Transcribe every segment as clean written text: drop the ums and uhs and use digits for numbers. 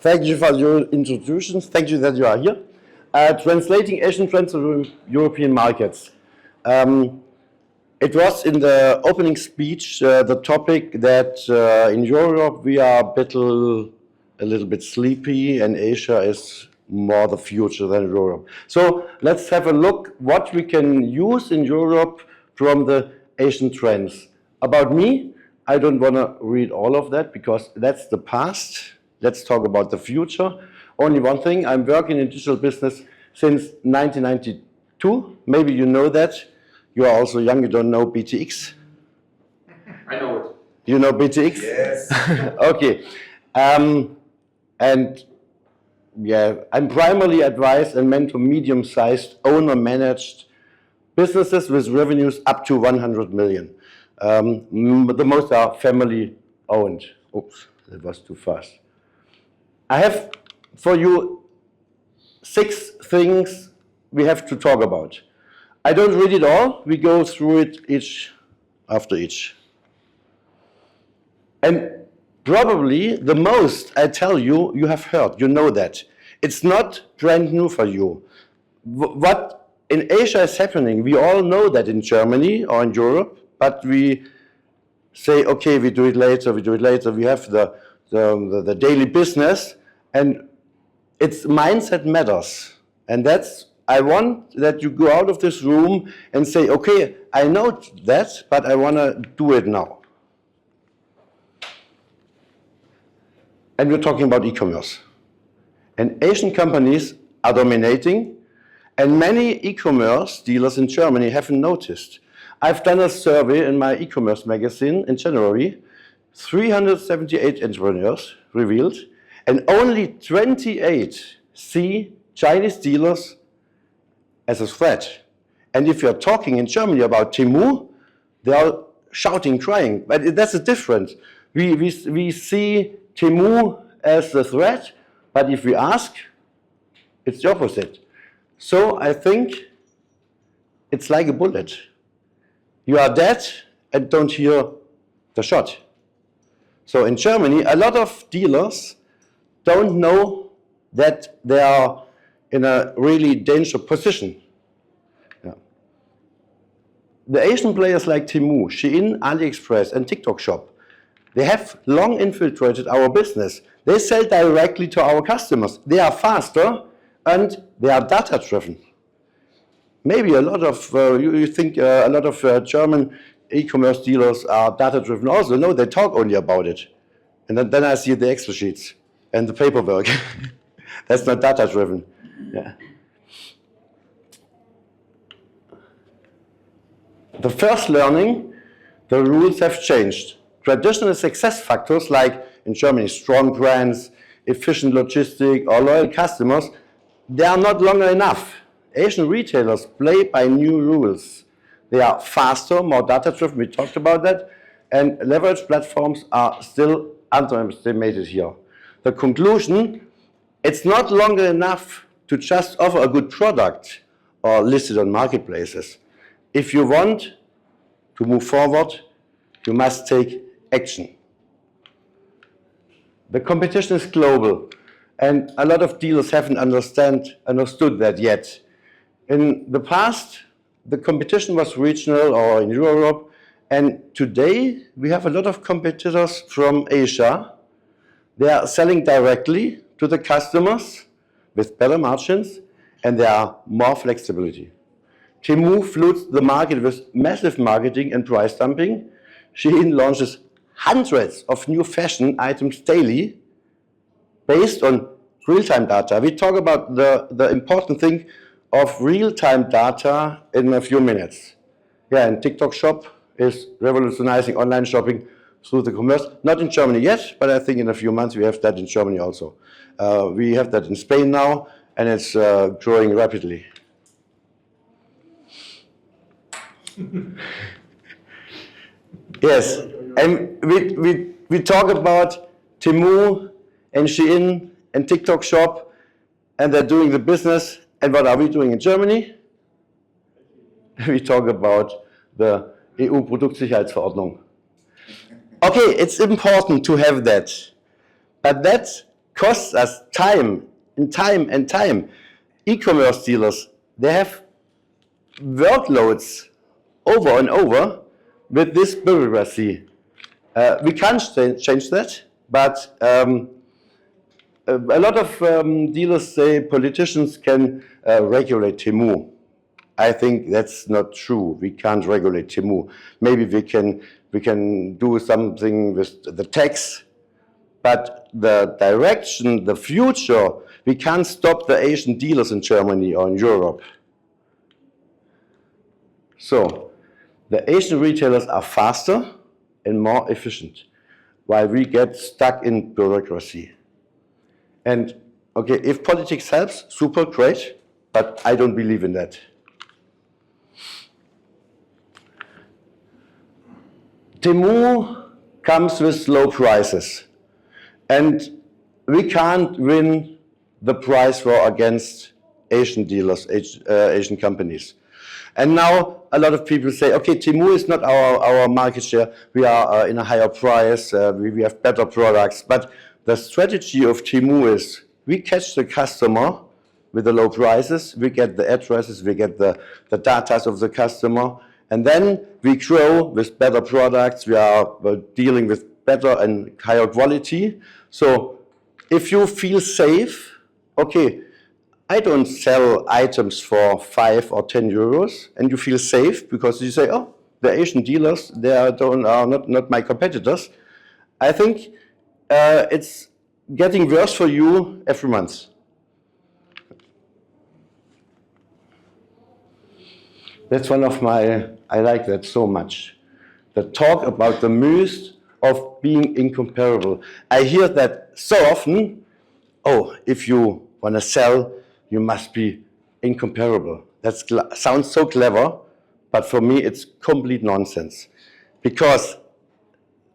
Thank you for your introduction. Thank you that you are here. Translating Asian trends to European markets. It was in the opening speech the topic that in Europe we are a little bit sleepy and Asia is more the future than Europe. So let's have a look what we can use in Europe from the Asian trends. About me, I don't want to read all of that because that's the past. Let's talk about the future. Only one thing, I'm working in digital business since 1992. Maybe you know that. You are also young, you don't know BTX. I know it. You know BTX? Yes. Okay. And yeah, I'm primarily advised and mentor medium-sized owner-managed businesses with revenues up to 100 million. The most are family-owned. Oops, that was too fast. I have for you 6 things we have to talk about. I don't read it all, we go through it each after each. And probably the most I tell you, you have heard, you know that. It's not brand new for you. What in Asia is happening, we all know that in Germany or in Europe, but we say, okay, we do it later, we have the daily business, and it's mindset matters. And that's, I want that you go out of this room and say, okay, I know that, but I want to do it now. And we're talking about e-commerce. And Asian companies are dominating, and many e-commerce dealers in Germany haven't noticed. I've done a survey in my e-commerce magazine in January, 378 entrepreneurs revealed, and only 28 see Chinese dealers as a threat. And if you're talking in Germany about Temu, they are shouting, crying. But that's a difference. We see Temu as a threat, but if we ask, it's the opposite. So I think it's like a bullet. You are dead and don't hear the shot. So in Germany, a lot of dealers don't know that they are in a really dangerous position. Yeah. The Asian players like Temu, Shein, AliExpress and TikTok Shop, they have long infiltrated our business. They sell directly to our customers. They are faster and they are data-driven. Maybe a lot of, you think a lot of German e-commerce dealers are data-driven also. No, they talk only about it. And then I see the Excel sheets and the paperwork. That's not data-driven. Yeah. The first learning, the rules have changed. Traditional success factors like in Germany, strong brands, efficient logistics, or loyal customers, they are not longer enough. Asian retailers play by new rules. They are faster, more data-driven, we talked about that, and leverage platforms are still underestimated here. The conclusion, it's not longer enough to just offer a good product or list it on marketplaces. If you want to move forward, you must take action. The competition is global, and a lot of dealers haven't understood that yet. In the past, the competition was regional or in Europe, and today we have a lot of competitors from Asia. They are selling directly to the customers with better margins, and there are more flexibility. Temu floods the market with massive marketing and price dumping. Shein launches hundreds of new fashion items daily based on real-time data. We talk about the important thing of real-time data in a few minutes. Yeah, and TikTok Shop is revolutionizing online shopping through the commerce. Not in Germany yet, but I think in a few months we have that in Germany also. We have that in Spain now, and it's growing rapidly. Yes, and we talk about Temu and Shein and TikTok Shop, and they're doing the business. And what are we doing in Germany? We talk about the EU Produktsicherheitsverordnung. Okay, it's important to have that, but that costs us time and time and time. E-commerce dealers, they have workloads over and over with this bureaucracy. We can't change that, but a lot of dealers say politicians can regulate Temu. I think that's not true. We can't regulate Temu. Maybe we can do something with the tax, but the direction, the future, we can't stop the Asian dealers in Germany or in Europe. So the Asian retailers are faster and more efficient, while we get stuck in bureaucracy. And okay, if politics helps, super great, but I don't believe in that. Temu comes with low prices, and we can't win the price war against Asian dealers, Asian companies. And now a lot of people say, okay, Temu is not our market share, we are in a higher price, we have better products, but the strategy of Temu is we catch the customer with the low prices, we get the addresses, we get the data of the customer, and then we grow with better products, we are dealing with better and higher quality. So if you feel safe, okay, I don't sell items for 5 or 10 euros, and you feel safe because you say, oh, the Asian dealers, they are not my competitors. I think it's getting worse for you every month. That's one of I like that so much. The talk about the myth of being incomparable. I hear that so often, oh, if you want to sell, you must be incomparable. That sounds so clever, but for me it's complete nonsense. Because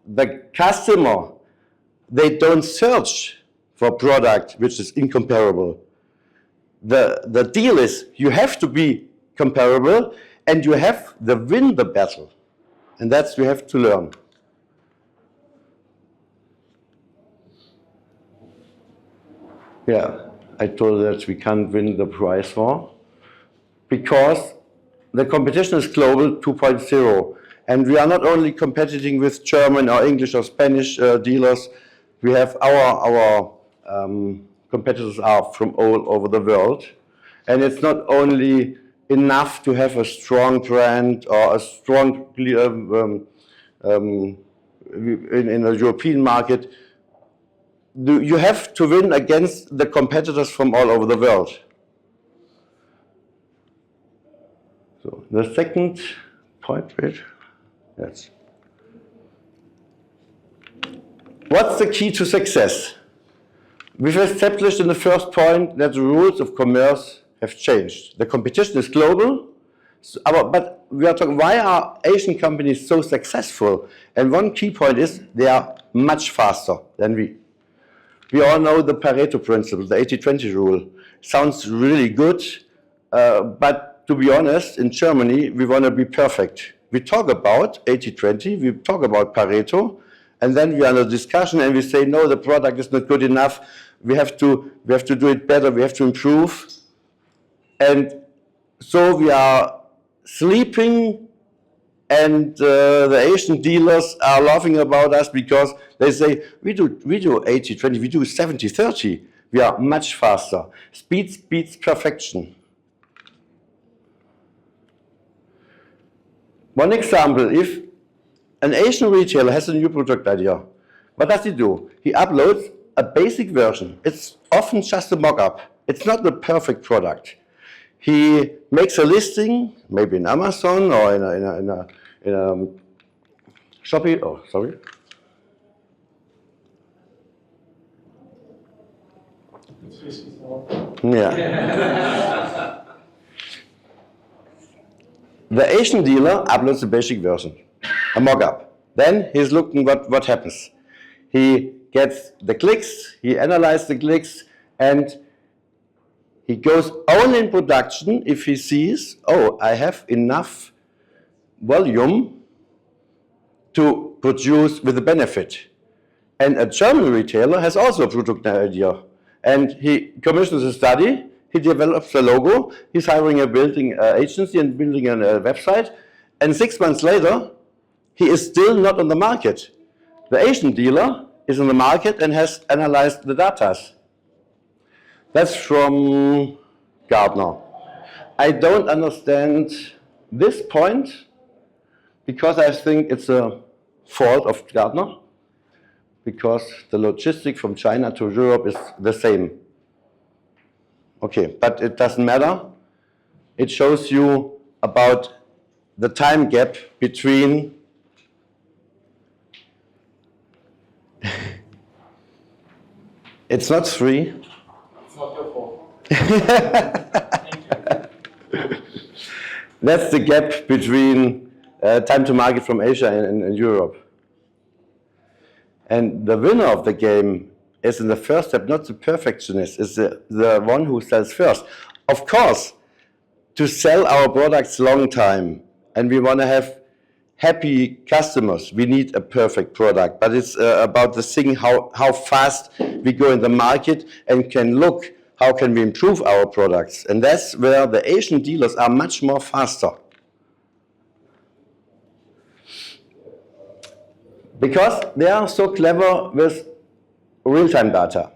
the customer, they don't search for a product which is incomparable. The deal is you have to be comparable and you have to win the battle. And that's we have to learn. Yeah, I told that we can't win the price war because the competition is global 2.0. And we are not only competing with German or English or Spanish dealers, we have our competitors are from all over the world. And it's not only enough to have a strong brand or a strong in a European market. You have to win against the competitors from all over the world. So the second point, right? Yes. What's the key to success? We've established in the first point that the rules of commerce have changed. The competition is global, but we are talking, why are Asian companies so successful? And one key point is they are much faster than we. We all know the Pareto principle, the 80-20 rule. Sounds really good, but to be honest, in Germany, we want to be perfect. We talk about 80-20, we talk about Pareto, and then we are in a discussion and we say, no, the product is not good enough, we have to do it better, we have to improve. And so we are sleeping, and the Asian dealers are laughing about us because they say, we do 80-20, we do 70-30. We are much faster. Speed beats perfection. One example, if an Asian retailer has a new product idea, what does he do? He uploads a basic version. It's often just a mock-up. It's not the perfect product. He makes a listing, maybe in Amazon or in a Shopee. Oh, sorry. Yeah. The Asian dealer uploads the basic version, a mock-up. Then he's looking what happens. He gets the clicks, he analyzes the clicks, and he goes only in production if he sees, oh, I have enough volume to produce with a benefit. And a German retailer has also a product idea. And he commissions a study, he develops a logo, he's hiring a building agency and building a website, and 6 months later, he is still not on the market. The Asian dealer is on the market and has analyzed the data. That's from Gartner. I don't understand this point because I think it's a fault of Gartner, because the logistic from China to Europe is the same. Okay, but it doesn't matter. It shows you about the time gap between it's not 3. It's not your fault. That's the gap between time to market from Asia and Europe. And the winner of the game is in the first step not the perfectionist, is the one who sells first. Of course, to sell our products long time, and we want to have happy customers, we need a perfect product. But it's about the thing how fast we go in the market and can look how can we improve our products. And that's where the Asian dealers are much more faster. Because they are so clever with real-time data.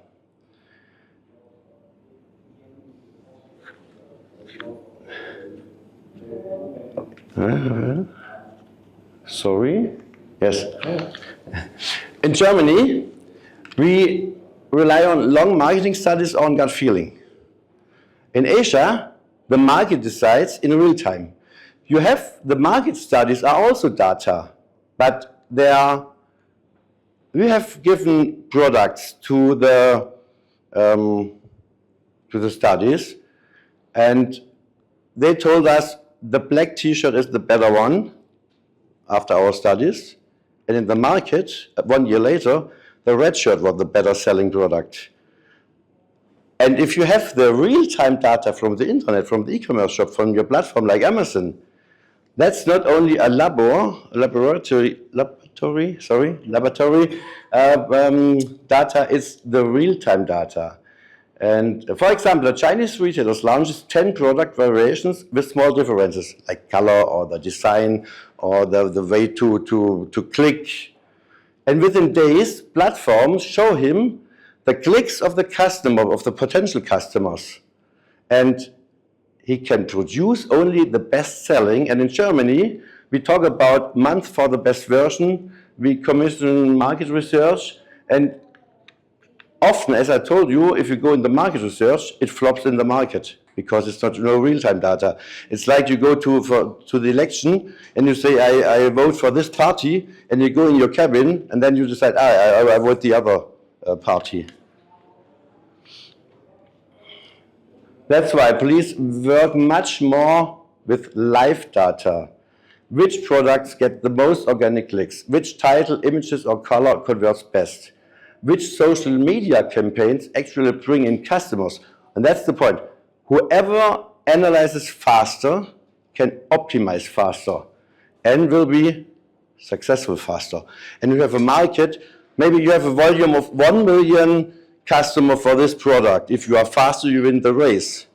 Sorry. Yes. In Germany, we rely on long marketing studies on gut feeling. In Asia, the market decides in real time. You have the market studies are also data, but we have given products to the studies, and they told us the black T-shirt is the better one after our studies, and in the market, 1 year later, the red shirt was the better selling product. And if you have the real-time data from the internet, from the e-commerce shop, from your platform like Amazon, that's not only a laboratory data, it's the real-time data. And for example, a Chinese retailer launches 10 product variations with small differences, like color or the design or the way to click. And within days, platforms show him the clicks of the customer, of the potential customers. And he can produce only the best selling. And in Germany, we talk about month for the best version. We commission market research. And often, as I told you, if you go in the market research, it flops in the market because it's not real-time data. It's like you go to the election and you say, I vote for this party, and you go in your cabin and then you decide, I vote the other party. That's why please work much more with live data. Which products get the most organic clicks? Which title, images, or color converts best? Which social media campaigns actually bring in customers? And that's the point. Whoever analyzes faster can optimize faster and will be successful faster. And you have a market, maybe you have a volume of 1 million customers for this product. If you are faster, you win the race.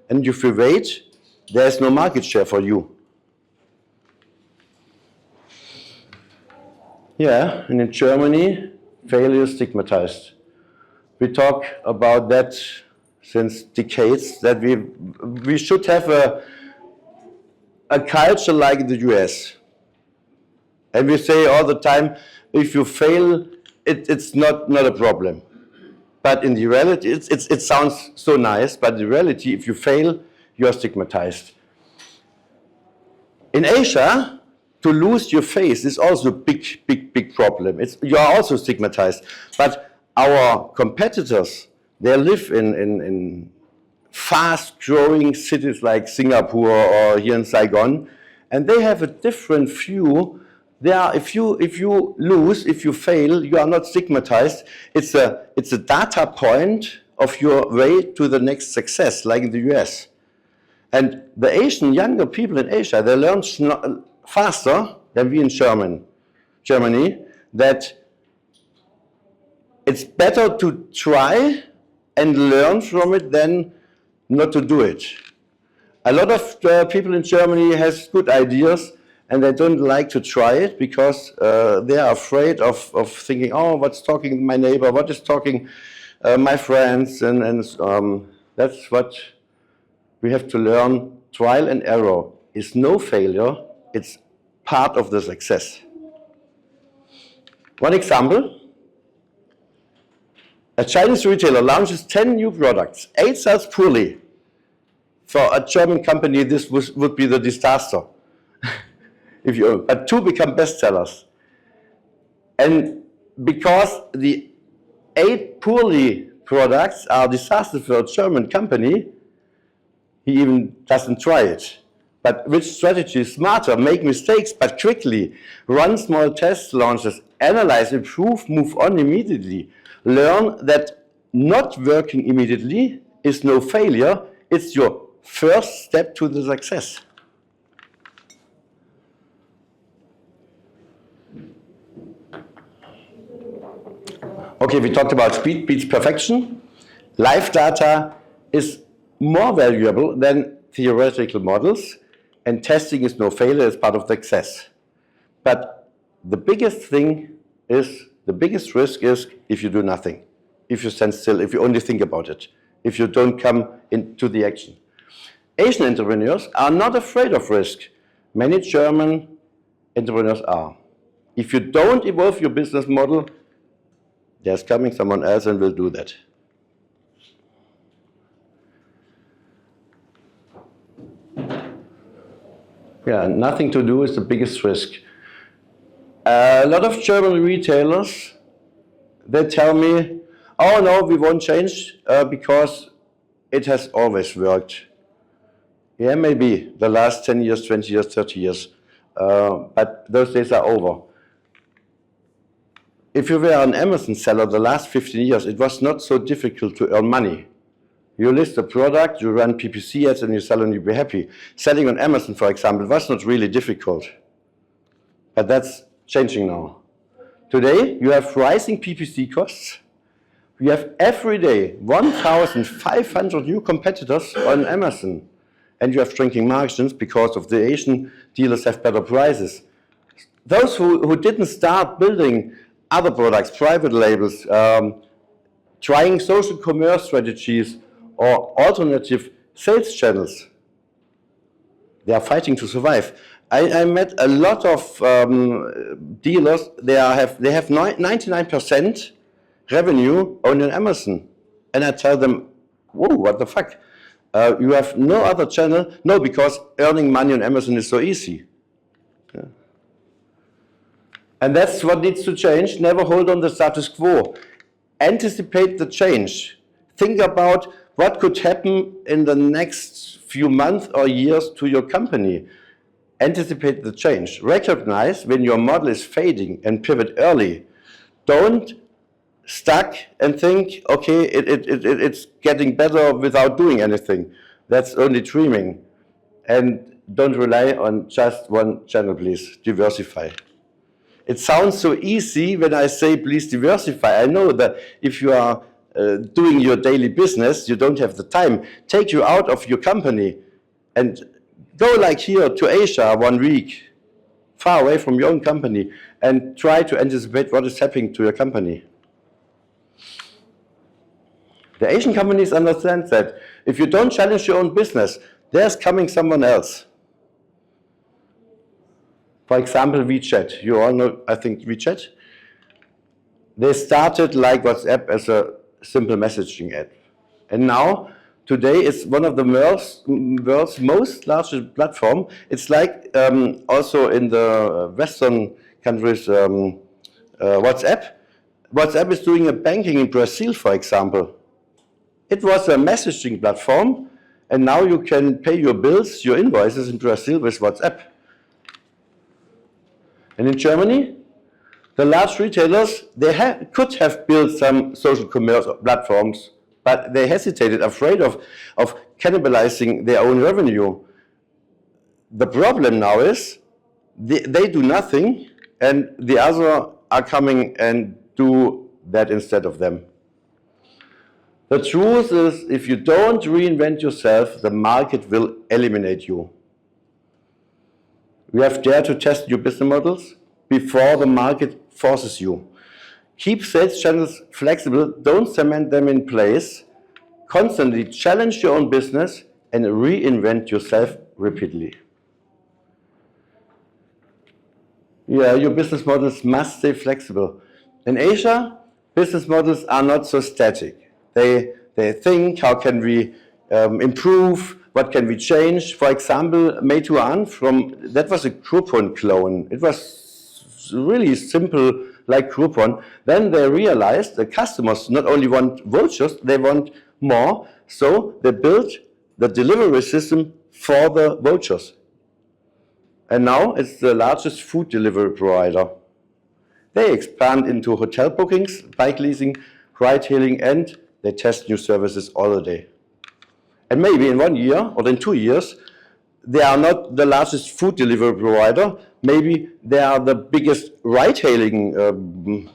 And if you wait, there's no market share for you. Yeah, and in Germany, failure is stigmatized. We talk about that since decades, that we should have a culture like the US. And we say all the time, if you fail, it's not a problem. But in the reality, it sounds so nice, but in the reality, if you fail, you are stigmatized. In Asia, to lose your face is also a big problem. You are also stigmatized. But our competitors, they live in fast-growing cities like Singapore or here in Saigon, and they have a different view. If you lose, if you fail, you are not stigmatized. It's a data point of your way to the next success, like in the US. And the younger people in Asia, they learn faster than we in Germany, that It's better to try and learn from it than not to do it. A lot of people in Germany has good ideas and they don't like to try it because they are afraid of thinking, oh, what's talking my neighbor, what is talking my friends, and that's what we have to learn. Trial and error is no failure, it's part of the success. One example. A Chinese retailer launches 10 new products, 8 sells poorly. For a German company, this would be the disaster. But 2 become bestsellers. And because the 8 poorly products are disasters for a German company, he even doesn't try it. But which strategy is smarter? Make mistakes, but quickly. Run small test launches, analyze, improve, move on immediately. Learn that not working immediately is no failure, it's your first step to the success. Okay, we talked about speed beats perfection. Live data is more valuable than theoretical models, and testing is no failure, it's part of success. But the biggest risk is if you do nothing, if you stand still, if you only think about it, if you don't come into the action. Asian entrepreneurs are not afraid of risk. Many German entrepreneurs are. If you don't evolve your business model, there's coming someone else and will do that. Yeah, nothing to do is the biggest risk. A lot of German retailers, they tell me, oh no, we won't change because it has always worked. Yeah, maybe the last 10 years, 20 years, 30 years, but those days are over. If you were an Amazon seller the last 15 years, it was not so difficult to earn money. You list a product, you run PPC ads, and you sell and you be happy. Selling on Amazon, for example, was not really difficult. But that's changing now. Today, you have rising PPC costs. You have every day 1,500 new competitors on Amazon. And you have shrinking margins because of the Asian dealers have better prices. Those who didn't start building other products, private labels, trying social commerce strategies or alternative sales channels, they are fighting to survive. I met a lot of dealers, they have 99% revenue only on Amazon. And I tell them, whoa, what the fuck? You have no other channel? No, because earning money on Amazon is so easy. Yeah. And that's what needs to change. Never hold on the status quo. Anticipate the change. Think about what could happen in the next few months or years to your company. Anticipate the change. Recognize when your model is fading and pivot early. Don't stuck and think, okay, it's getting better without doing anything. That's only dreaming. And don't rely on just one channel, please. Diversify. It sounds so easy when I say please diversify. I know that if you are doing your daily business, you don't have the time. Take you out of your company and go like here to Asia 1 week, far away from your own company, and try to anticipate what is happening to your company. The Asian companies understand that if you don't challenge your own business, there's coming someone else. For example, WeChat. You all know, I think, WeChat. They started like WhatsApp as a simple messaging app. And now, today, it's one of the world's most largest platform. It's like also in the Western countries, WhatsApp. WhatsApp is doing a banking in Brazil, for example. It was a messaging platform, and now you can pay your bills, your invoices in Brazil with WhatsApp. And in Germany, the large retailers, they could have built some social commerce platforms, but they hesitated, afraid of cannibalizing their own revenue. The problem now is they do nothing, and the other are coming and do that instead of them. The truth is, if you don't reinvent yourself, the market will eliminate you. You have dared to test new business models before the market forces you. Keep sales channels flexible, don't cement them in place. Constantly challenge your own business and reinvent yourself repeatedly. Yeah, your business models must stay flexible. In Asia, business models are not so static. They think, how can we improve, what can we change? For example, Meituan, that was a Groupon clone. It was really simple, like Groupon. Then they realized the customers not only want vouchers, they want more. So they built the delivery system for the vouchers. And now it's the largest food delivery provider. They expand into hotel bookings, bike leasing, ride-hailing, and they test new services all the day. And maybe in 1 year or in 2 years, they are not the largest food delivery provider. Maybe they are the biggest ride-hailing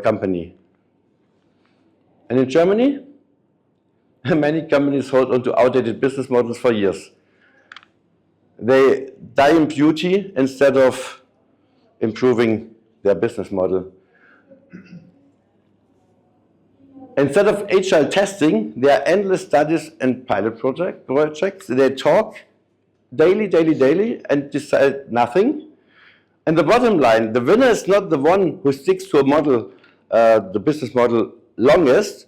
company. And in Germany, many companies hold on to outdated business models for years. They die in beauty instead of improving their business model. Instead of agile testing, there are endless studies and pilot projects. They talk daily, and decide nothing. And the bottom line, the winner is not the one who sticks to a model, the business model longest,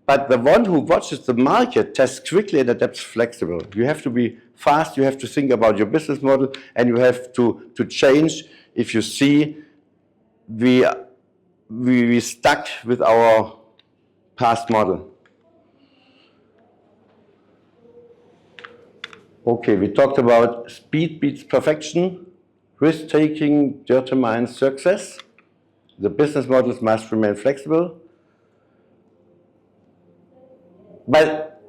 but the one who watches the market, tests quickly, and adapts flexible. You have to be fast, you have to think about your business model, and you have to change if you see we stuck with our past model. Okay, we talked about speed beats perfection, risk-taking determines success, the business models must remain flexible. But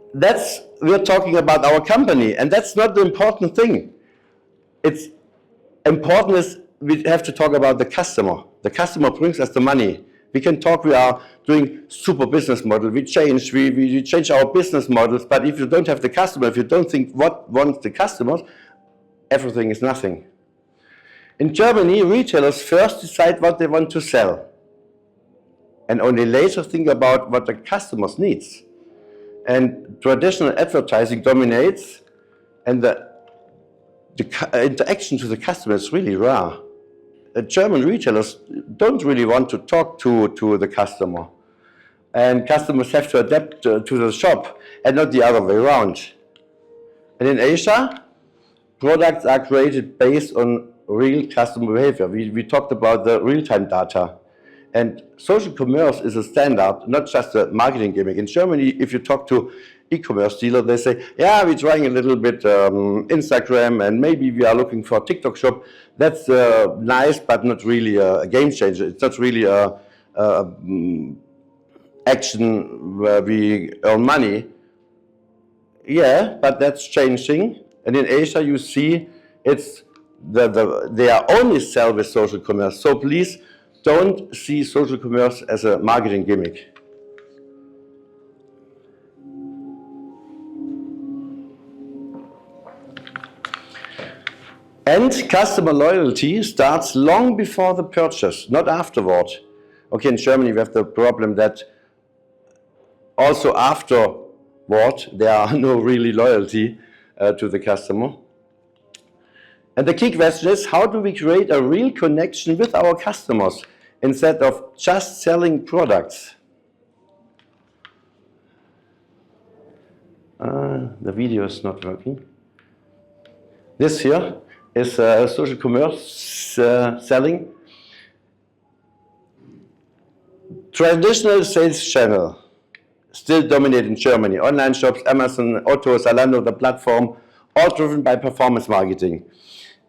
we're talking about our company, and that's not the important thing. It's important is we have to talk about the customer. The customer brings us the money. We can talk, we are doing super business model, we change our business models, but if you don't have the customer, if you don't think what wants the customers, everything is nothing. In Germany, retailers first decide what they want to sell, and only later think about what the customers needs. And traditional advertising dominates, and the interaction to the customer is really rare. German retailers don't really want to talk to the customer. And customers have to adapt to the shop and not the other way around. And in Asia, products are created based on real customer behavior. We talked about the real-time data. And social commerce is a standard, not just a marketing gimmick. In Germany, if you talk to e-commerce dealers, they say, yeah, we're trying a little bit Instagram, and maybe we are looking for a TikTok shop. That's nice, but not really a game changer. It's not really a action where we earn money. Yeah, but that's changing. And in Asia, you see it's they are only sell with social commerce. So please don't see social commerce as a marketing gimmick. And customer loyalty starts long before the purchase, not afterward. Okay, in Germany we have the problem that also afterward there are no really loyalty to the customer. And the key question is, how do we create a real connection with our customers instead of just selling products? The video is not working. This here is social commerce selling. Traditional sales channel still dominate in Germany. Online shops, Amazon, Otto, Zalando, the platform, all driven by performance marketing.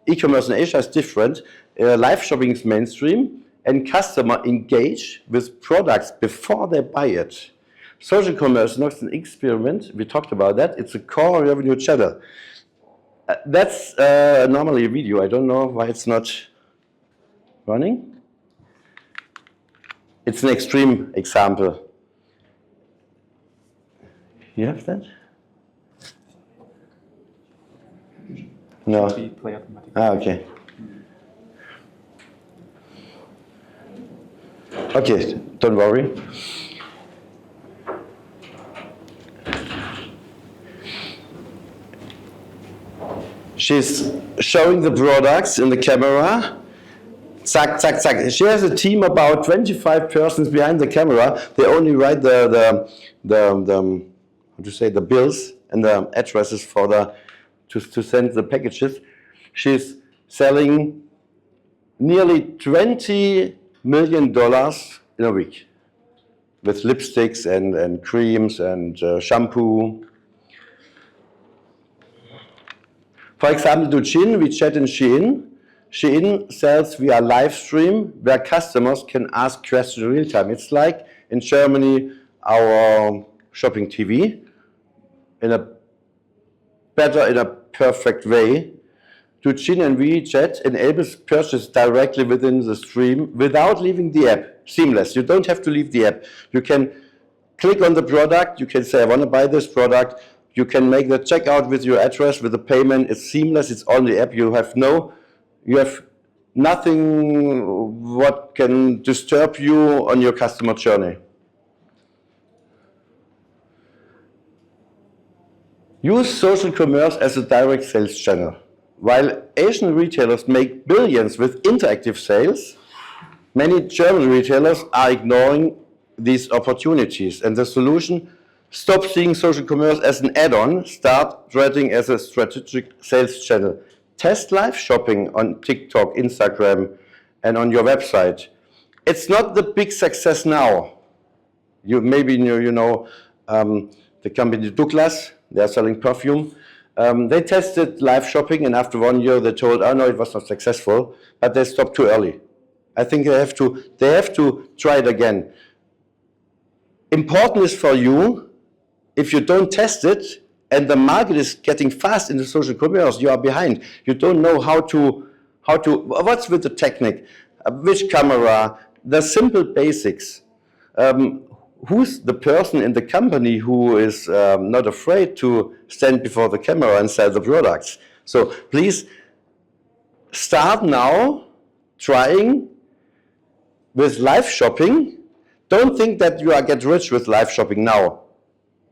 E-commerce in Asia is different. Live shopping is mainstream, and customer engage with products before they buy it. Social commerce is not an experiment. We talked about that. It's a core revenue channel. That's normally a video. I don't know why it's not running. It's an extreme example. You have that? No. Play automatic. Okay. Okay, don't worry. She's showing the products in the camera. Zack, zack, zack. She has a team about 25 persons behind the camera. They only write the how to say, the bills and the addresses for to send the packages. She's selling nearly $20 million in a week with lipsticks and creams and shampoo. For example, Douyin, we chat in Shein. Shein sells via live stream where customers can ask questions in real time. It's like in Germany, our shopping TV in a perfect way. Douyin and WeChat enables purchase directly within the stream without leaving the app. Seamless. You don't have to leave the app. You can click on the product. You can say, I want to buy this product. You can make the checkout with your address, with the payment. It's seamless. It's on the app. You have nothing what can disturb you on your customer journey. Use social commerce as a direct sales channel. While Asian retailers make billions with interactive sales, many German retailers are ignoring these opportunities. And the solution: stop seeing social commerce as an add-on, start treating as a strategic sales channel. Test live shopping on TikTok, Instagram, and on your website. It's not the big success now. You maybe know the company Douglas. They are selling perfume. They tested live shopping, and after 1 year, they told, "Oh no, it was not successful." But they stopped too early. I think they have to try it again. Important is for you, if you don't test it, and the market is getting fast into social commerce, you are behind. You don't know how to what's with the technique, which camera, the simple basics. Who's the person in the company who is not afraid to stand before the camera and sell the products? So please start now trying with live shopping. Don't think that you are get rich with live shopping now,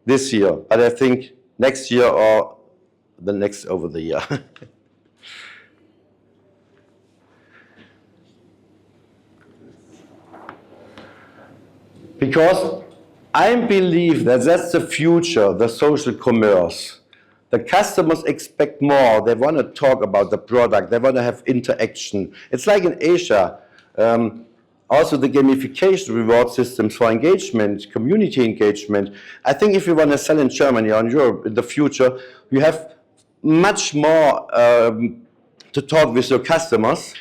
this year, but I think next year or the next over the year. Because I believe that that's the future, the social commerce. The customers expect more. They want to talk about the product. They want to have interaction. It's like in Asia. Also the gamification reward systems for engagement, community engagement. I think if you want to sell in Germany or in Europe in the future, you have much more to talk with your customers.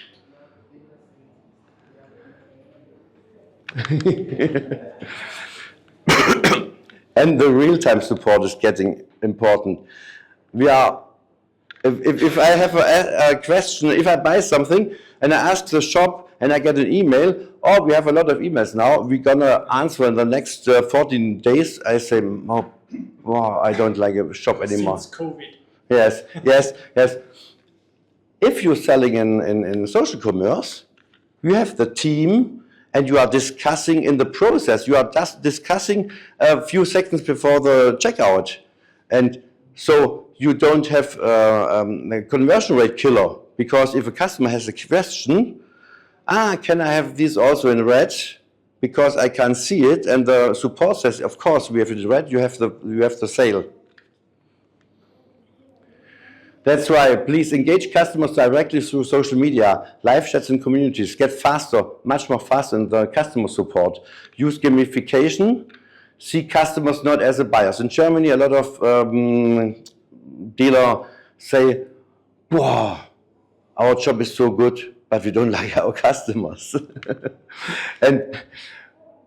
And the real-time support is getting important. If I have a question, if I buy something and I ask the shop and I get an email, oh, we have a lot of emails now, we're gonna answer in the next 14 days, I say, oh, I don't like a shop anymore. Since COVID. Yes. If you're selling in social commerce, you have the team and you are discussing in the process. You are just discussing a few seconds before the checkout. And so you don't have a conversion rate killer, because if a customer has a question, can I have this also in red? Because I can't see it, and the support says, of course, we have it in red, you have the sale. That's why, please engage customers directly through social media, live chats and communities. Get faster, much more faster in the customer support. Use gamification. See customers not as a buyers. In Germany, a lot of dealers say, wow, our job is so good, but we don't like our customers. And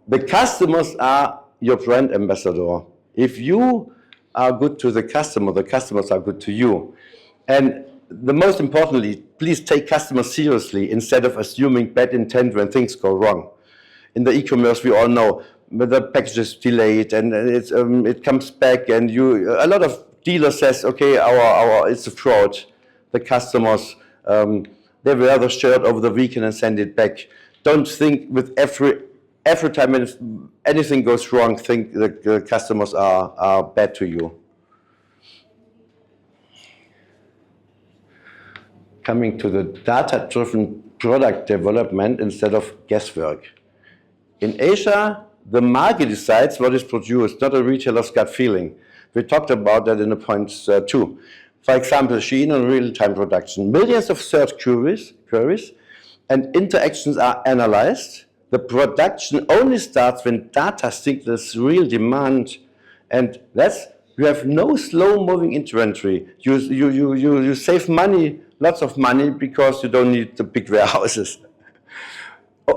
the customers are your brand ambassador. If you are good to the customers are good to you. And the most importantly, please take customers seriously instead of assuming bad intent when things go wrong. in the e-commerce, we all know, the package is delayed and it comes back, and a lot of dealers says, okay, it's a fraud. The customers, they wear the shirt over the weekend and send it back. Don't think with every time anything goes wrong, think the customers are bad to you. Coming to the data-driven product development instead of guesswork. In Asia, the market decides what is produced, not a retailer's gut feeling. We talked about that in the point 2. For example, Shein on real-time production. Millions of search queries and interactions are analyzed. The production only starts when data signals real demand, and you have no slow-moving inventory. You save money, lots of money, because you don't need the big warehouses.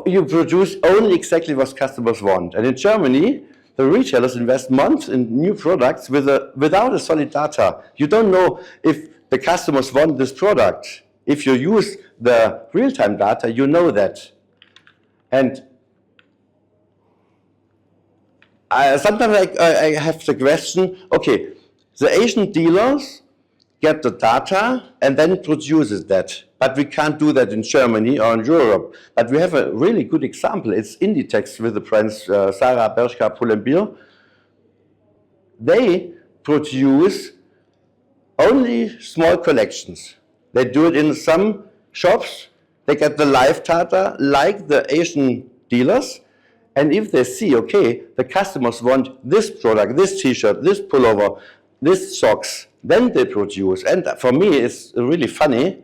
You produce only exactly what customers want. And in Germany, the retailers invest months in new products without a solid data. You don't know if the customers want this product. If you use the real-time data, you know that. And sometimes I have the question, okay, the Asian dealers get the data and then produces that. But we can't do that in Germany or in Europe. But we have a really good example. It's Inditex with the brands Zara, Bershka, Pull&Bear. They produce only small collections. They do it in some shops. They get the live data like the Asian dealers. And if they see, okay, the customers want this product, this t-shirt, this pullover, this socks, then they produce. And for me, it's really funny.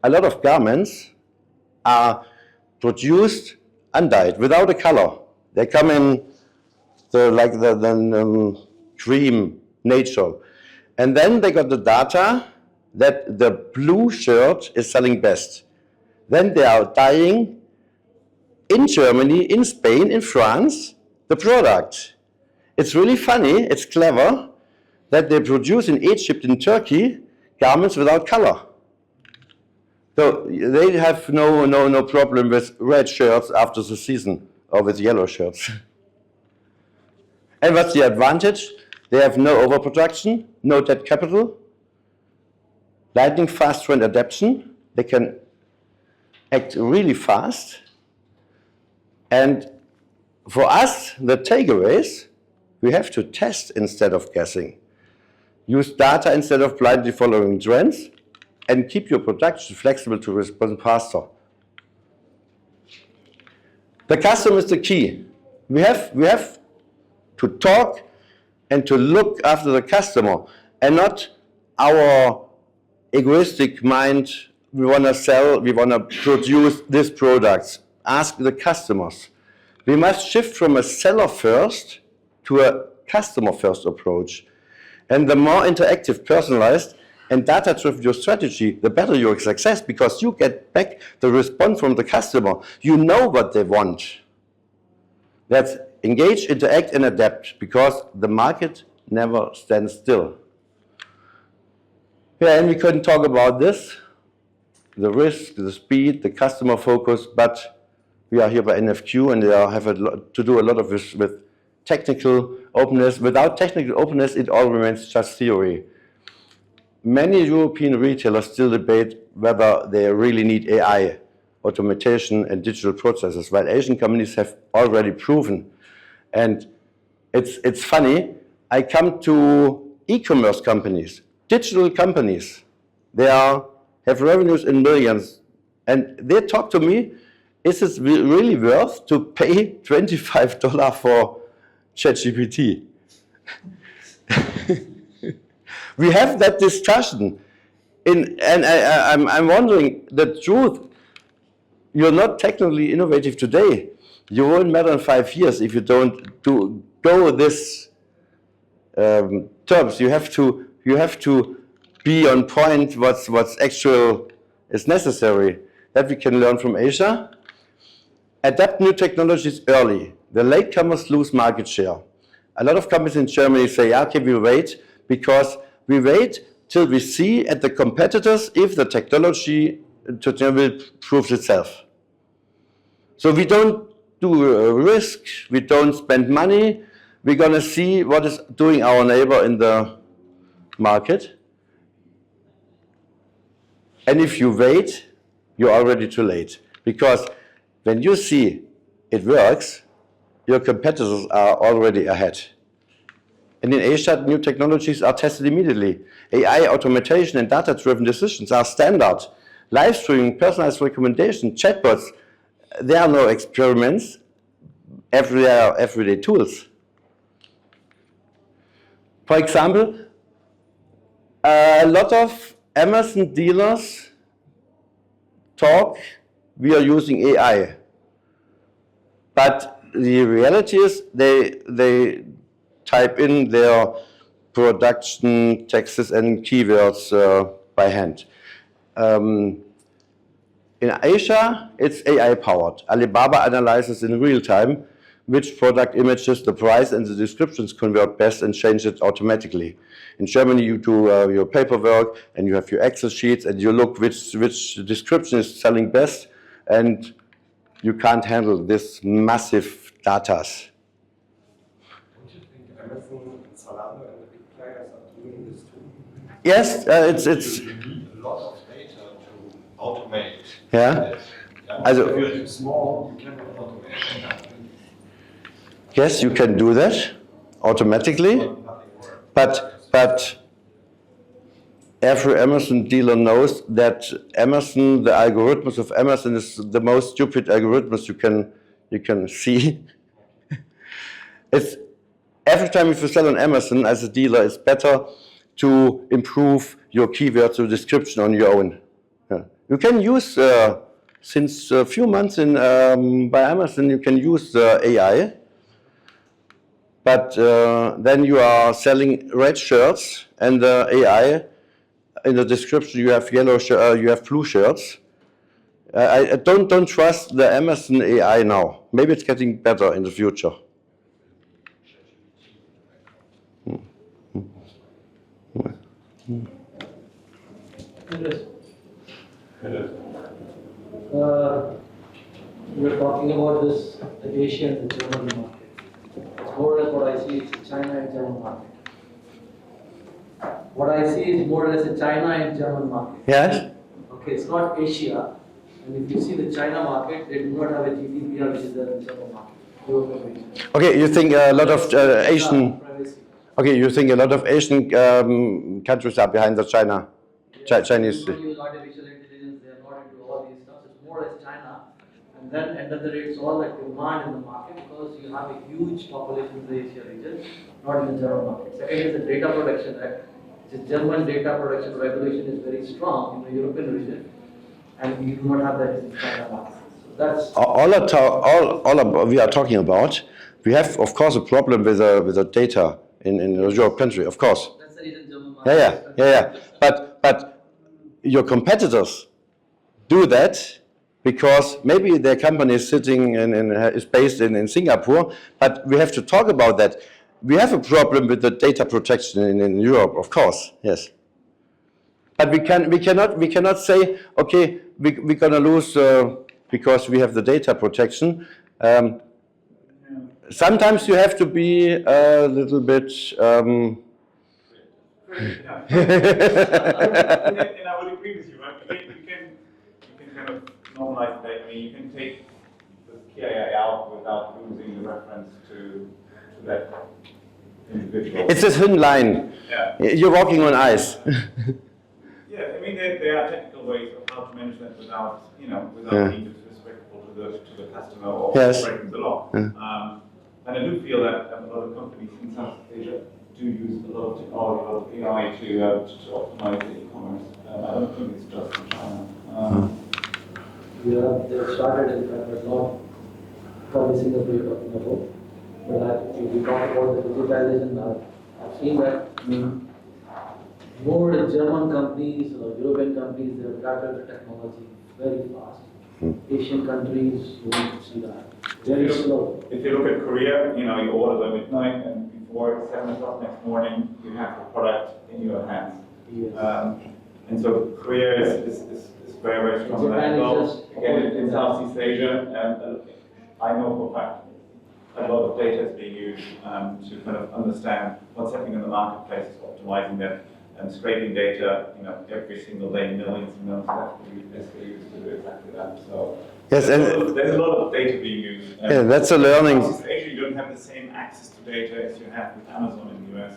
A lot of garments are produced undyed, without a color. They come in the cream nature. And then they got the data that the blue shirt is selling best. Then they are dyeing in Germany, in Spain, in France, the product. It's really funny, it's clever, that they produce in Egypt, in Turkey, garments without color. So they have no problem with red shirts after the season, or with yellow shirts. And what's the advantage? They have no overproduction, no dead capital, lightning fast trend adaptation. They can act really fast. And for us, the takeaways, we have to test instead of guessing. Use data instead of blindly following trends, and keep your production flexible to respond faster. The customer is the key. We have to talk and to look after the customer, and not our egoistic mind. We want to sell, we want to produce these products. Ask the customers. We must shift from a seller first to a customer first approach. And the more interactive, personalized, and data-driven your strategy, the better your success, because you get back the response from the customer. You know what they want. Let's engage, interact, and adapt, because the market never stands still. Yeah, and we couldn't talk about this, the risk, the speed, the customer focus, but we are here by NFQ, and they have to do a lot of this with technical openness. Without technical openness, it all remains just theory. Many European retailers still debate whether they really need AI, automation, and digital processes, while Asian companies have already proven. And it's funny, I come to e-commerce companies, digital companies. They have revenues in millions, and they talk to me, is it really worth to pay $25 for ChatGPT? We have that discussion, and I'm wondering, the truth, you're not technically innovative today. You won't matter in 5 years if you don't go this terms. You have to be on point. What's actual is necessary. That we can learn from Asia. Adapt new technologies early. The latecomers lose market share. A lot of companies in Germany say, okay, we wait, because we wait till we see at the competitors if the technology will prove itself. So we don't do risk, we don't spend money, we're going to see what is doing our neighbor in the market. And if you wait, you're already too late. Because when you see it works, your competitors are already ahead. And in Asia, new technologies are tested immediately. AI, automation, and data-driven decisions are standard. Live streaming, personalized recommendation, chatbots, there are no experiments, everyday tools. For example, a lot of Amazon dealers talk, we are using AI. But the reality is they type in their production texts and keywords by hand. In Asia, it's AI powered. Alibaba analyzes in real time which product images, the price, and the descriptions convert best and change it automatically. In Germany, you do your paperwork and you have your Excel sheets and you look which description is selling best, and you can't handle this massive data. Don't you think Amazon and Zalando and the big players are doing this too? Yes, it's. You need a lot of data to automate. Yeah. Also, if you're too small, you cannot automate that. Yes, you can do that automatically, but every Amazon dealer knows that Amazon, the algorithms of Amazon is the most stupid algorithms you can see. It's every time if you sell on Amazon as a dealer, it's better to improve your keywords or description on your own. Yeah. You can use since a few months by Amazon, you can use AI. But then you are selling red shirts, and the AI in the description you have yellow, you have blue shirts. I don't trust the Amazon AI now. Maybe it's getting better in the future. We're talking about this, the Asian and the German market. It's more or less what I see is the China and German market. What I see is more or less the China and German market. Yes? Okay, it's not Asia. And if you see the China market, they do not have a GDPR which is the German market. European region. Okay, you think a lot of Asian. Okay, you think a lot of Asian countries are behind the China, Chinese. People use artificial intelligence. They are not into all these stuff. It's more or less China. And then end of the day, it's all like demand in the market because you have a huge population in the Asia region, not in the German market. Second is the Data Protection Act. The German data protection regulation is very strong in the European region, and you do not have that in the China market. So that's all we are talking about. We have, of course, a problem with the data in your country, of course. That's the reason German market. Yeah. But your competitors do that because maybe their company is sitting is based in Singapore, but we have to talk about that. We have a problem with the data protection in Europe, of course, yes. But we cannot say, okay, we're going to lose because we have the data protection. Sometimes you have to be a little bit. And I would agree with you, right? You can kind of normalize that. I mean, you can take the KI out without losing the reference to that individual. It's a thin line. Yeah. You're walking on ice. Yeah, I mean, there are technical ways of how to manage that without being disrespectful to the customer or breaking the law. And I do feel that a lot of companies in Southeast Asia do use a lot of technology, a lot of AI to optimize the e-commerce. I don't think it's just in China. They've started, in fact, but not probably Singapore you're talking about. But if we talk about the digitalization now, I've seen that more German companies or European companies, they've gathered the technology very fast. Asian countries, you don't see that. Very slow. If you look at Korea, you order them at midnight and before 7 o'clock next morning, you have the product in your hands. Yes. And so Korea is very, very strong. Japan is just again, in Southeast Asia, I know for a fact a lot of data is being used to kind of understand what's happening in the marketplace, optimizing that, and scraping data, every single day, millions and millions of SKUs to do exactly that. So yes, there's a lot of data being used. Yeah, that's a learning. Actually, you don't have the same access to data as you have with Amazon in the US,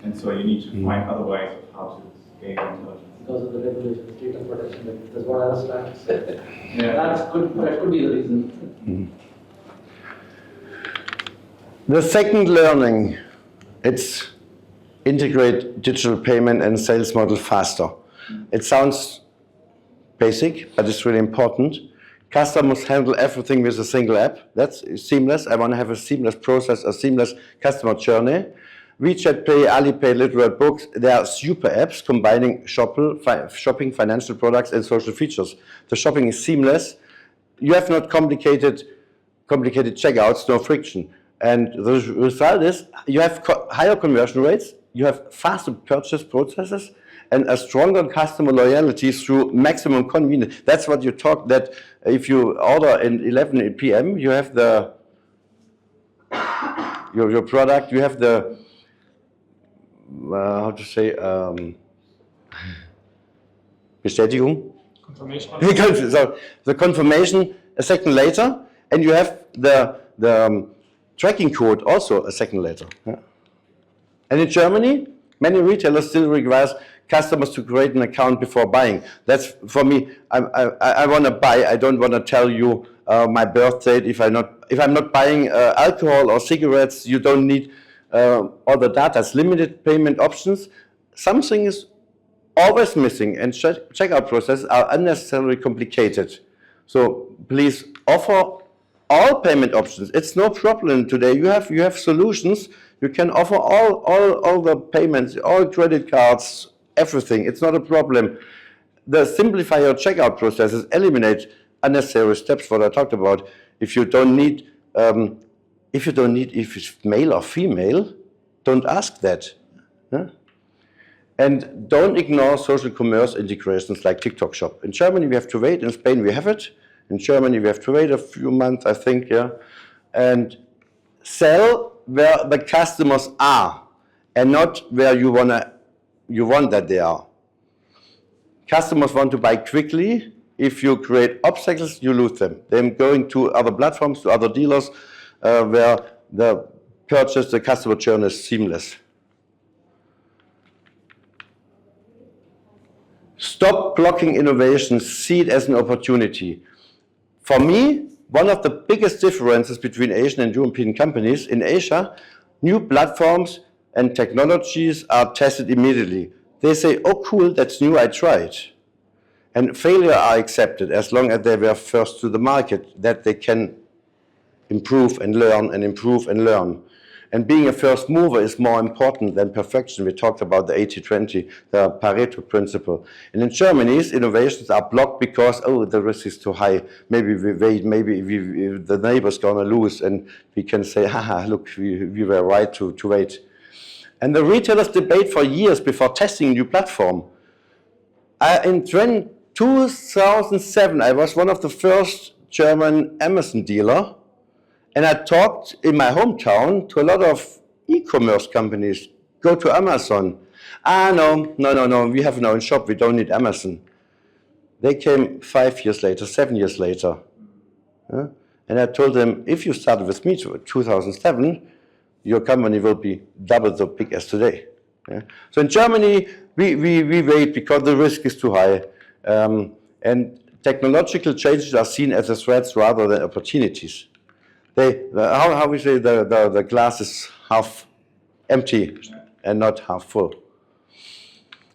and so you need to find other ways of how to gain intelligence. Because of the regulations, data protection, that's what I was trying to say. Yeah. That could be the reason. The second learning, it's integrate digital payment and sales model faster. It sounds basic, but it's really important. Customers handle everything with a single app. That's seamless. I want to have a seamless process, a seamless customer journey. WeChat Pay, Alipay, Literal Books, they are super apps combining shopping, financial products, and social features. The shopping is seamless. You have not complicated checkouts, no friction. And the result is you have higher conversion rates, you have faster purchase processes, and a stronger customer loyalty through maximum convenience. That's what you talk, that if you order at 11 p.m., you have your product, you have the, how to say, Bestätigung? Confirmation. So the confirmation a second later, and you have the tracking code also a second later. Yeah. And in Germany, many retailers still require customers to create an account before buying. That's for me. I want to buy. I don't want to tell you my birth date if I'm not buying alcohol or cigarettes. You don't need all the data. It's limited payment options. Something is always missing, and checkout processes are unnecessarily complicated. So please offer all payment options. It's no problem today. You have solutions. You can offer all the payments, all credit cards, everything. It's not a problem. Simplify your checkout processes, eliminate unnecessary steps. What I talked about. If it's male or female, don't ask that. Huh? And don't ignore social commerce integrations like TikTok Shop. In Germany, we have to wait. In Spain, we have it. In Germany, we have to wait a few months, I think, yeah. And sell where the customers are, and not where you want that they are. Customers want to buy quickly. If you create obstacles, you lose them. They're going to other platforms, to other dealers, where the customer journey is seamless. Stop blocking innovation, see it as an opportunity. For me, one of the biggest differences between Asian and European companies, in Asia, new platforms and technologies are tested immediately. They say, oh cool, that's new, I try it. And failure are accepted as long as they were first to the market, that they can improve and learn and improve and learn. And being a first mover is more important than perfection. We talked about the 80-20, the Pareto principle. And in Germany, innovations are blocked because, the risk is too high. Maybe we wait, the neighbor's gonna lose, and we can say, haha, look, we were right to wait. And the retailers debate for years before testing a new platform. In 2007, I was one of the first German Amazon dealer. And I talked in my hometown to a lot of e-commerce companies. Go to Amazon. No, we have our own shop, we don't need Amazon. They came 5 years later, 7 years later. And I told them, if you started with me in 2007, your company will be double so big as today. So in Germany, we wait because the risk is too high. And technological changes are seen as threats rather than opportunities. How we say the glass is half empty and not half full.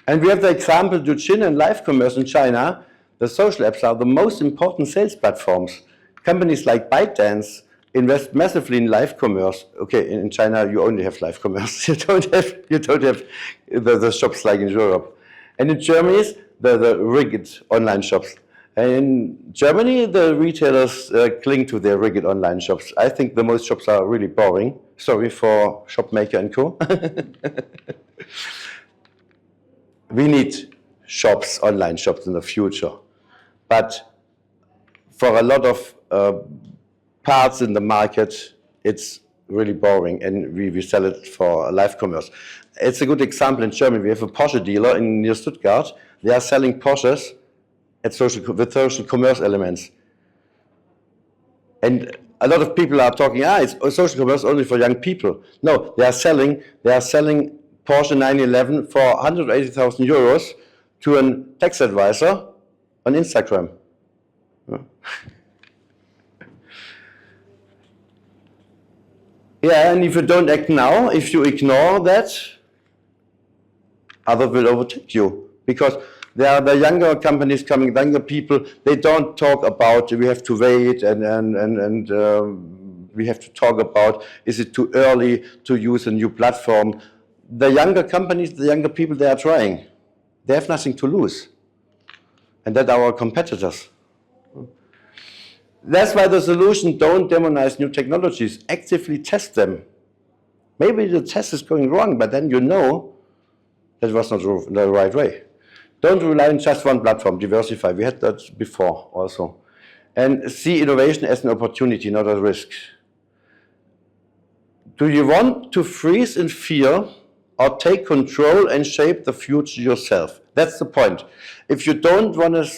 And we have the example Douyin and live commerce in China. The social apps are the most important sales platforms. Companies like ByteDance invest massively in live commerce. Okay, in China you only have live commerce. You don't have the shops like in Europe. And in Germany, the rigged online shops. And in Germany, the retailers cling to their rigged online shops. I think the most shops are really boring. Sorry for Shopmaker and Co. We need shops, online shops in the future. But for a lot of parts in the market, it's really boring, and we sell it for live commerce. It's a good example in Germany. We have a Porsche dealer near Stuttgart. They are selling Porsches with social commerce elements. And a lot of people are talking, it's social commerce only for young people. No, they are selling Porsche 911 for 180,000 euros to a tax advisor on Instagram. Yeah, and if you don't act now, if you ignore that, others will overtake you. Because there are the younger companies coming, younger people, they don't talk about we have to wait and we have to talk about is it too early to use a new platform. The younger companies, the younger people, they are trying. They have nothing to lose. And that are our competitors. That's why the solution, don't demonize new technologies, actively test them. Maybe the test is going wrong, but then you know that was not the right way. Don't rely on just one platform, diversify. We had that before also. And see innovation as an opportunity, not a risk. Do you want to freeze in fear or take control and shape the future yourself? That's the point. If you don't want to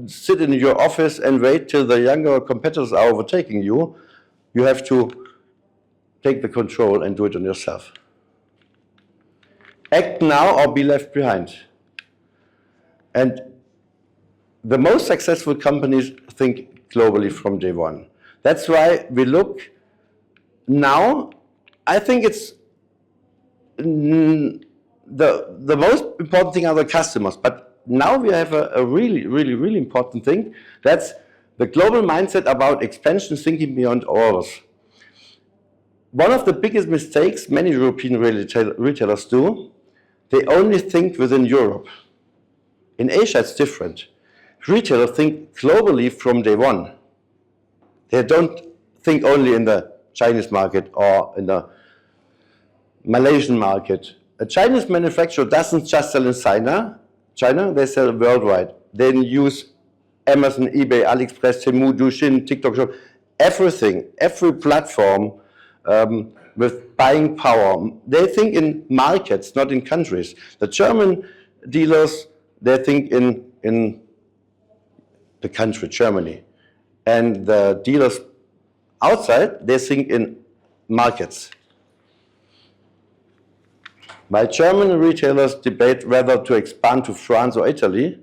sit in your office and wait till the younger competitors are overtaking you, you have to take the control and do it on yourself. Act now or be left behind. And the most successful companies think globally from day one. That's why we look now. I think it's the most important thing are the customers, but now we have a really important thing. That's the global mindset about expansion, thinking beyond orders. One of the biggest mistakes many European retailers do, they only think within Europe. In Asia, it's different. Retailers think globally from day one. They don't think only in the Chinese market or in the Malaysian market. A Chinese manufacturer doesn't just sell in China, they sell worldwide. They use Amazon, eBay, AliExpress, Temu, Douyin, TikTok Shop, everything, every platform with buying power. They think in markets, not in countries. The German dealers, they think in the country, Germany. And the dealers outside, they think in markets. While German retailers debate whether to expand to France or Italy,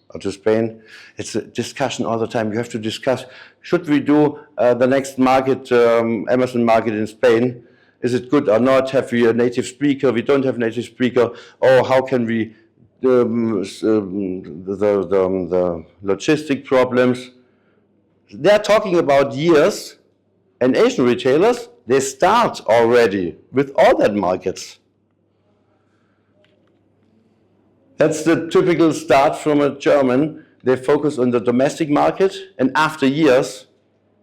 or to Spain, it's a discussion all the time. You have to discuss, should we do the next market, Amazon market in Spain? Is it good or not? Have we a native speaker? We don't have a native speaker. Or how can we, the logistic problems? They're talking about years, and Asian retailers, they start already with all that markets. That's the typical start from a German. They focus on the domestic market, and after years,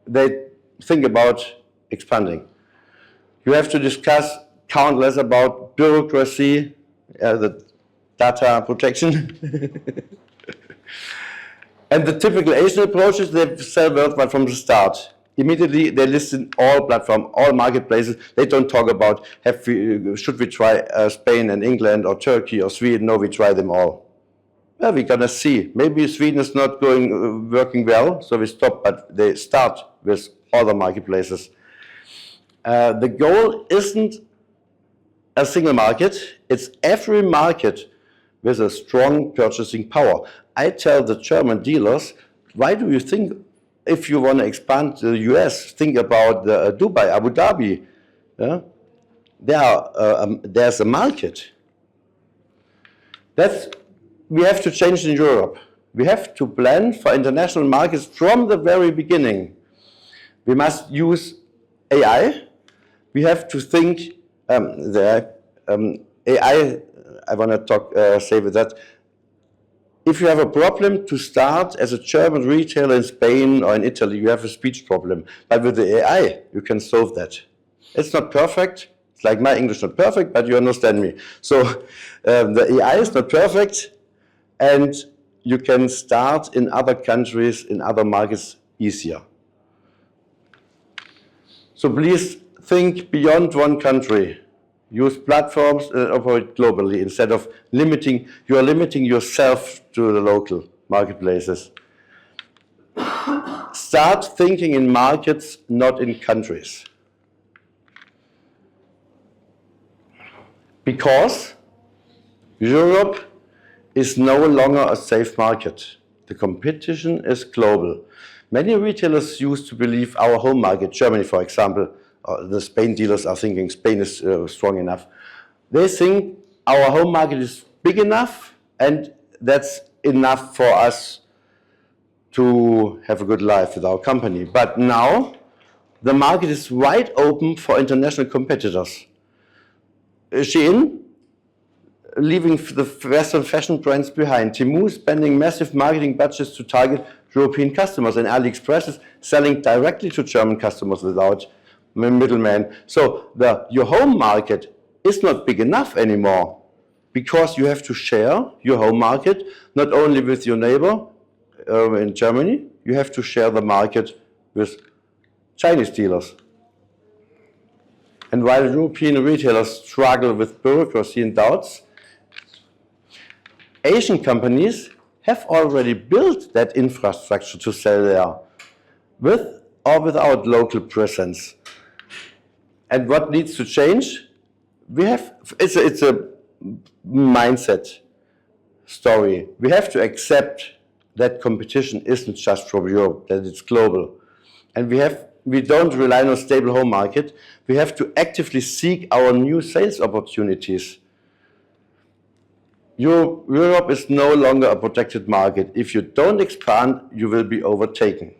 they think about expanding. You have to discuss countless about bureaucracy, the data protection. And the typical Asian approach is they sell worldwide from the start. Immediately, they list in all platforms, all marketplaces. They don't talk about, should we try Spain and England or Turkey or Sweden? No, we try them all. Well, we're going to see. Maybe Sweden is not working well, so we stop, but they start with other marketplaces. The goal isn't a single market. It's every market with a strong purchasing power. I tell the German dealers, why do you think, if you want to expand to the US, think about Dubai, Abu Dhabi. Yeah? There's a market. We have to change in Europe. We have to plan for international markets from the very beginning. We must use AI. We have to think, AI, I want to say with that, if you have a problem to start as a German retailer in Spain or in Italy, you have a speech problem. But with the AI, you can solve that. It's not perfect. It's like my English not perfect, but you understand me. So the AI is not perfect, and you can start in other countries, in other markets easier. So please think beyond one country. Use platforms that operate globally instead of limiting yourself to the local marketplaces. Start thinking in markets, not in countries. Because Europe is no longer a safe market. The competition is global. Many retailers used to believe our home market, Germany for example, the Spain dealers are thinking Spain is strong enough. They think our home market is big enough and that's enough for us to have a good life with our company. But now the market is wide open for international competitors. Shein, leaving the Western fashion brands behind. Temu spending massive marketing budgets to target European customers, and AliExpress is selling directly to German customers without middlemen. So your home market is not big enough anymore because you have to share your home market not only with your neighbor in Germany, you have to share the market with Chinese dealers. And while European retailers struggle with bureaucracy and doubts, Asian companies have already built that infrastructure to sell there, with or without local presence. And what needs to change? It's a mindset story. We have to accept that competition isn't just from Europe, that it's global. And we don't rely on a stable home market. We have to actively seek our new sales opportunities. Europe is no longer a protected market. If you don't expand, you will be overtaken.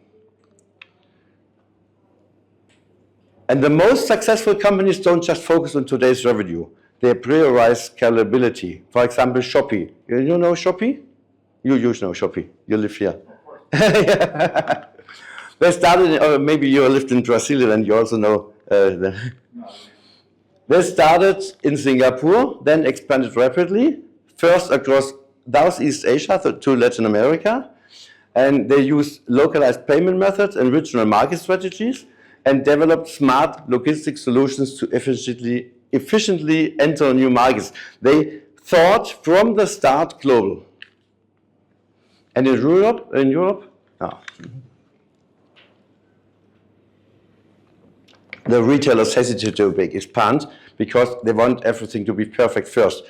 And the most successful companies don't just focus on today's revenue. They prioritize scalability. For example, Shopee. You know Shopee? You know Shopee. You live here. They started, or maybe you lived in Brazil and you also know. They started in Singapore, then expanded rapidly, first across Southeast Asia to Latin America. And they used localized payment methods and regional market strategies and developed smart logistics solutions to efficiently enter new markets. They thought from the start global. And in Europe, the retailers hesitate to expand because they want everything to be perfect first.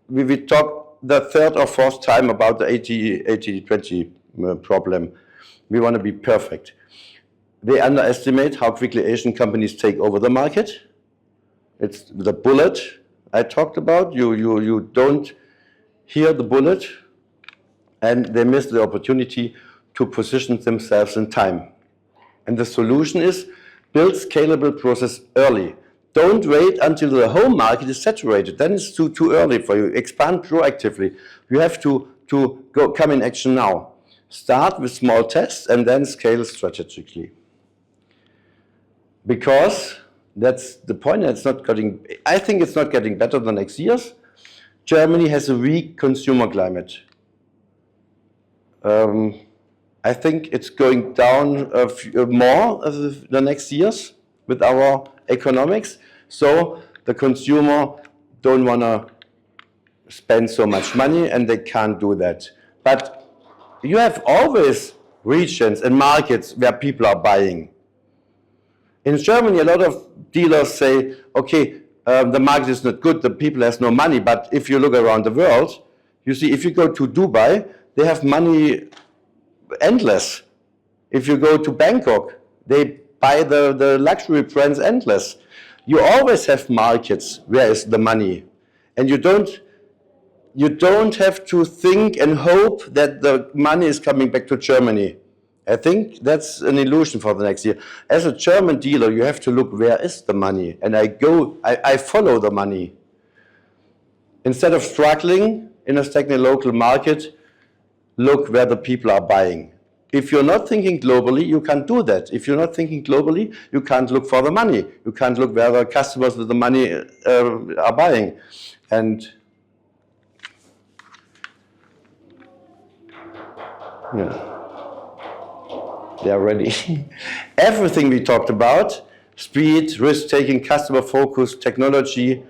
We talk the third or fourth time about the 80-20 problem. We want to be perfect. They underestimate how quickly Asian companies take over the market. It's the bullet I talked about. You don't hear the bullet, and they miss the opportunity to position themselves in time. And the solution is build scalable process early. Don't wait until the home market is saturated. Then it's too early for you. Expand proactively. You have to come in action now. Start with small tests and then scale strategically. Because that's the point. I think it's not getting better the next years. Germany has a weak consumer climate. I think it's going down more the next years with our economics. So the consumer don't want to spend so much money and they can't do that. But you have always regions and markets where people are buying. In Germany, a lot of dealers say, okay, the market is not good, the people has no money. But if you look around the world, you see if you go to Dubai, they have money endless. If you go to Bangkok, they buy the luxury brands endless. You always have markets where is the money. And you don't have to think and hope that the money is coming back to Germany. I think that's an illusion for the next year. As a German dealer, you have to look where is the money. And I follow the money. Instead of struggling in a stagnant local market, look where the people are buying. If you're not thinking globally, you can't do that. If you're not thinking globally, you can't look for the money. You can't look where the customers with the money are buying. And yeah, they are ready. Everything we talked about speed, risk-taking, customer focus, technology.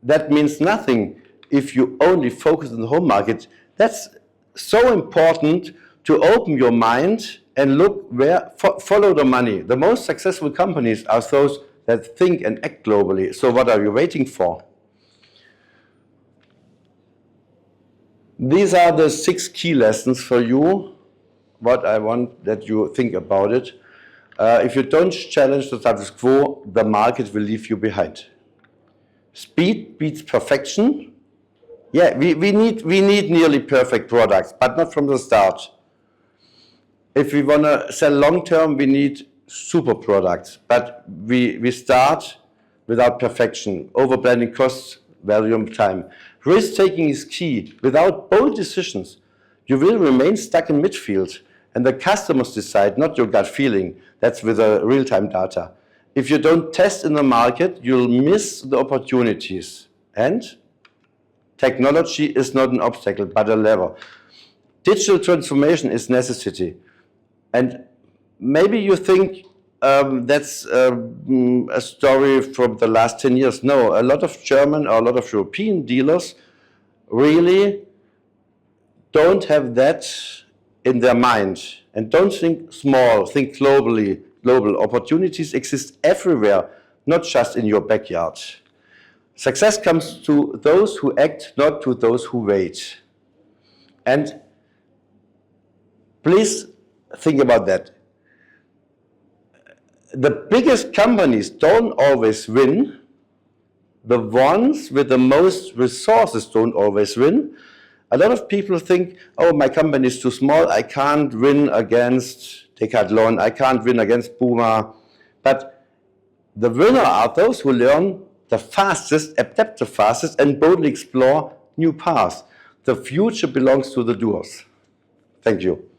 That means nothing if you only focus on the home market. That's so important to open your mind and look where, follow the money. The most successful companies are those that think and act globally. So what are you waiting for? These are the 6 key lessons for you, what I want that you think about it. If you don't challenge the status quo, the market will leave you behind. Speed beats perfection. Yeah, we need nearly perfect products, but not from the start. If we want to sell long term, we need super products, but we start without perfection, overblending costs, value, and time. Risk-taking is key. Without bold decisions, you will remain stuck in midfield, and the customers decide, not your gut feeling. That's with the real-time data. If you don't test in the market, you'll miss the opportunities. And technology is not an obstacle, but a lever. Digital transformation is necessity. And maybe you think that's a story from the last 10 years. No, a lot of German or a lot of European dealers really don't have that in their mind. And don't think small, think globally. Global opportunities exist everywhere, not just in your backyard. Success comes to those who act, not to those who wait. And please think about that. The biggest companies don't always win. The ones with the most resources don't always win. A lot of people think, oh, my company is too small, I can't win against Decathlon, I can't win against Puma. But the winner are those who learn the fastest, adapt the fastest, and boldly explore new paths. The future belongs to the doers. Thank you.